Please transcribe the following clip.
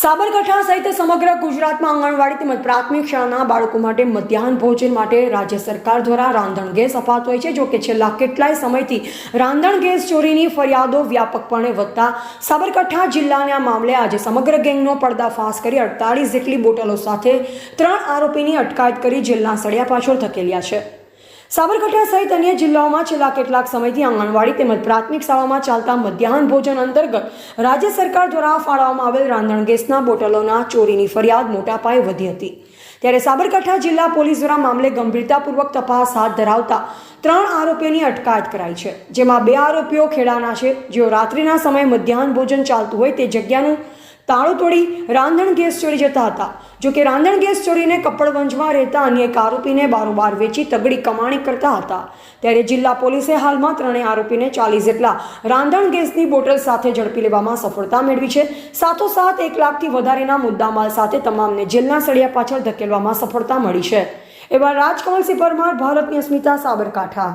સાબરકાંઠા સહિત સમગ્ર ગુજરાતમાં આંગણવાડી તેમજ પ્રાથમિક શાળાના બાળકો માટે મધ્યાહન ભોજન માટે રાજ્ય સરકાર દ્વારા રાંધણ ગેસ અપાતો હોય છે। જો કે છેલ્લા કેટલાય સમયથી રાંધણ ગેસ ચોરીની ફરિયાદો વ્યાપકપણે વધતા સાબરકાંઠા જિલ્લાને આ મામલે આજે સમગ્ર ગેંગનો પર્દાફાશ કરી 48 જેટલી બોટલો સાથે 3 આરોપીની અટકાયત કરી જેલના સળિયા પાછળ ધકેલ્યા છે। સાબરકાંઠા સહિત અન્ય જિલ્લાઓમાં છેલ્લા કેટલાક સમયથી આંગણવાડી તેમજ પ્રાથમિક શાળામાં ચાલતા મધ્યાહન ભોજન અંતર્ગત રાજ્ય સરકાર દ્વારા ફાળવવામાં આવેલ રાંધણ ગેસના બોટલોના ચોરીની ફરિયાદ મોટા પાયે વધી હતી। ત્યારે સાબરકાંઠા જિલ્લા પોલીસ દ્વારા મામલે ગંભીરતાપૂર્વક તપાસ હાથ ધરાવતા 3 આરોપીઓની અટકાયત કરાઈ છે, જેમાં 2 આરોપીઓ ખેડાના છે, જેઓ રાત્રિના સમયે મધ્યાહન ભોજન ચાલતું હોય તે જગ્યાનું તાળું તોડી રાંધણ ગેસ ચોરી જતા હતા। જો કે રાંધણ ગેસ ચોરીને કપડવંજમાં રહેતા અન્ય એક આરોપીને બારોબાર વેચી તગડી કમાણી કરતા હતા। ત્યારે જિલ્લા પોલીસે હાલમાં 3 આરોપીને 40 જેટલા રાંધણ ગેસની બોટલ સાથે ઝડપી લેવામાં સફળતા મેળવી છે। સાથોસાથ 1 લાખથી વધારેના મુદ્દામાલ સાથે તમામને જેલના સળિયા પાછળ ધકેલવામાં સફળતા મળી છે। એવા રાજકમલસિંહ પરમાર, ભારતની અસ્મિતા, સાબરકાંઠા।